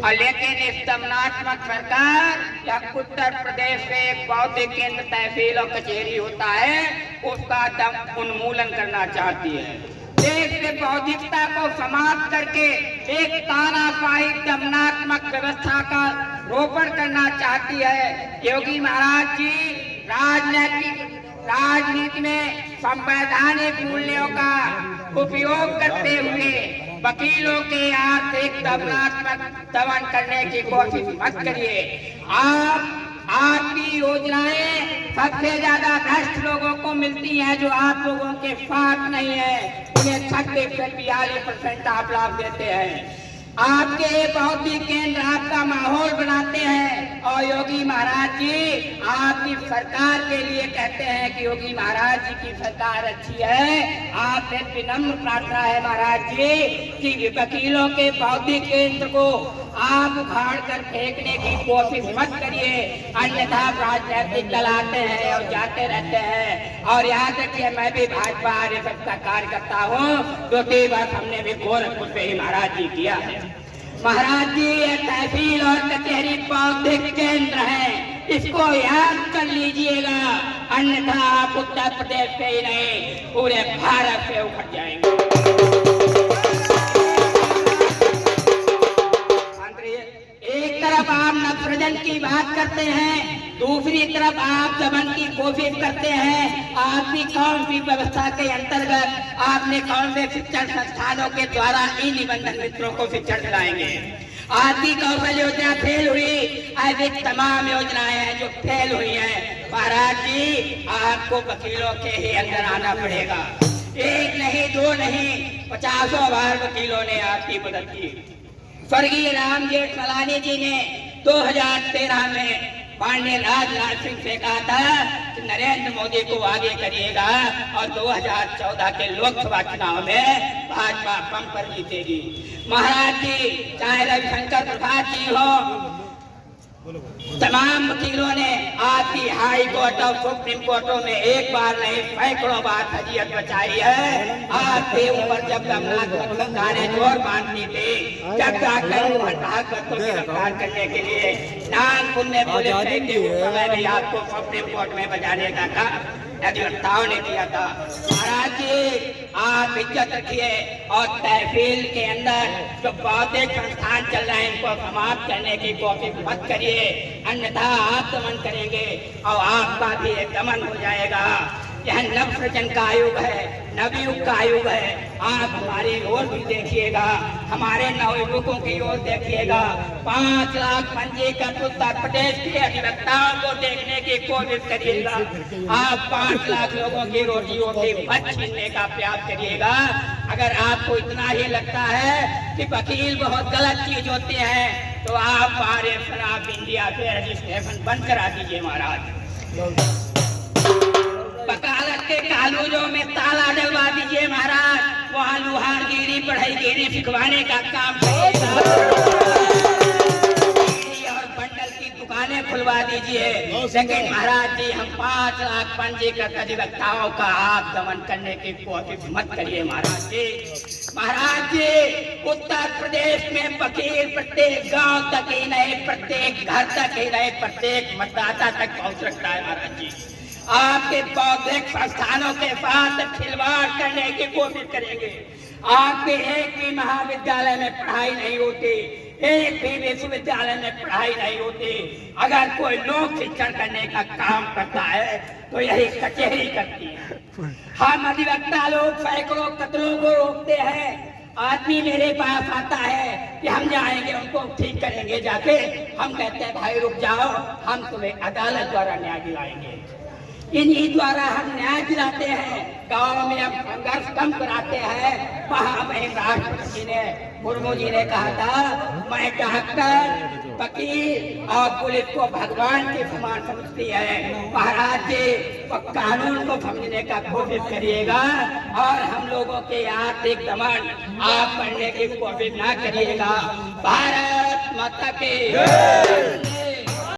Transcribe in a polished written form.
और लेकिन इस दमनात्मक सरकार या उत्तर प्रदेश में एक बौद्धिक केंद्र तहसील और कचहरी होता है उसका दम उन्मूलन करना चाहती है। देश से बौद्धिकता को समाप्त करके एक तानाशाही दमनात्मक व्यवस्था का रोपण करना चाहती है। योगी महाराज जी राजनीति में संवैधानिक मूल्यों का उपयोग करते हुए वकीलों के आर्थिक दमनात्मक दमन करने की कोशिश मत करिए। आपकी योजनाएं सबसे ज्यादा भ्रष्ट लोगों को मिलती हैं जो आप लोगों के साथ नहीं है। उन्हें 36% आप लाभ देते हैं। आपके बौद्धिक केंद्र आपका माहौल बनाते हैं और योगी महाराज जी आपकी सरकार के लिए कहते हैं कि योगी महाराज जी की सरकार अच्छी है। आपसे विनम्र प्रार्थना है महाराज जी कि वकीलों के बौद्धिक केंद्र को आप उखाड़ कर फेंकने की कोशिश मत करिए, अन्यथा राजनीतिक दल आते हैं और जाते रहते हैं। और याद रखिए मैं भी भाजपा आरएसएस का कार्यकर्ता हूँ, जो 3 वर्ष हमने भी गोरखपुर पे ही महाराज जी किया है। महाराज जी ये तहसील और कचहरी बौद्धिक केंद्र है, इसको याद कर लीजिएगा, अन्यथा आप उत्तर प्रदेश से ही नहीं पूरे भारत से उखड़ जाएंगे। एक तरफ आप नवसृजन की बात करते हैं, दूसरी तरफ आप दमन की कोशिश करते हैं। आपकी कौन सी व्यवस्था के अंतर्गत आपने कौन से शिक्षण संस्थानों के द्वारा इन निबंधन मित्रों को शिक्षण दिलाएंगे? आपकी कौशल योजना फेल हुई, ऐसी तमाम योजनाएं हैं जो फेल हुई हैं। महाराज जी आपको वकीलों के ही अंदर आना पड़ेगा। 1 नहीं 2 नहीं 50 बार वकीलों ने आपकी मदद की। स्वर्गीय राम जेठमलानी जी ने 2013 में माननीय राजनाथ सिंह से कहा था कि नरेंद्र मोदी को आगे करिएगा और 2014 के लोकसभा चुनाव में भाजपा बम्पर जीतेगी। महाराज जी चाहे रविशंकर प्रसाद जी हो, तमाम वकीलों ने आपकी हाई कोर्ट और सुप्रीम कोर्टों में एक बार नहीं सैकड़ों बार फजीयत बचाई है। आपके ऊपर जब दमनात्मक सरकारें जोर बांधती थी, जब जाकर भागवत को गिरफ्तार करने के लिए नागपुर में पुलिस ने उस समय भी आपको सुप्रीम कोर्ट में बजाने का काम अधिवक्ताओं ने किया था। महाराज जी आप इज्जत रखिए और तहसील के अंदर जो बौद्धिक संस्थान चल रहे हैं इनको समाप्त करने की कोशिश मत करिए, अन्यथा आप दमन करेंगे और आपका भी एक दमन हो जाएगा। यह नवसृजन का आयुग है, नवयुग का आयुग है। आप हमारी ओर भी देखिएगा, हमारे नवयुवकों की ओर देखिएगा। 5 लाख पंजीकृत उत्तर प्रदेश के अधिवक्ताओं को देखने की कोशिश करिएगा। आप 5 लाख लोगों की रोटियों की मत छीनने का प्रयास करिएगा। अगर आपको इतना ही लगता है कि वकील बहुत गलत चीज होते हैं तो आप हमारे खिलाफ इंडिया से रजिस्ट्रेशन बंद करा दीजिए। महाराज वकालत के कॉलेजों में ताला डलवा दीजिए। महाराज वहाँ लुहारगिरी पढ़ाईगिरी सिखवाने का काम और बंडल की दुकानें खुलवा दीजिए। लेकिन महाराज जी हम 5 लाख पंजीकृत अधिवक्ताओं का आप दमन करने की कोशिश मत करिए। महाराज जी उत्तर प्रदेश में वकील प्रत्येक गांव तक ही नहीं, प्रत्येक घर तक ही नहीं, प्रत्येक मतदाता तक पहुंच सकता है। महाराज जी आपके बौद्धिक संस्थानों के साथ खिलवाड़ करने की कोशिश करेंगे। आपके एक भी महाविद्यालय में पढ़ाई नहीं होती, एक भी विश्वविद्यालय में पढ़ाई नहीं होती। अगर कोई लोक शिक्षण करने का काम करता है तो यही कचहरी करती है। हम अधिवक्ता लोग सैकड़ों कत्लों को रोकते हैं। आदमी मेरे पास आता है कि हम जाएंगे उनको ठीक करेंगे, जाके हम कहते हैं भाई रुक जाओ, हम तुम्हें अदालत द्वारा न्याय दिलाएंगे। इन्हीं द्वारा हम न्याय दिलाते हैं। गाँव में अब संघर्ष कम कराते हैं। महामहिम राष्ट्रपति जी ने, मुर्मू जी ने कहा था मैं डॉक्टर, वकील और पुलिस को भगवान के समान समझती है। महाराज जी कानून को समझने का कोशिश करिएगा और हम लोगों के आर्थिक दमन आप करने की कोशिश ना करिएगा। भारत माता की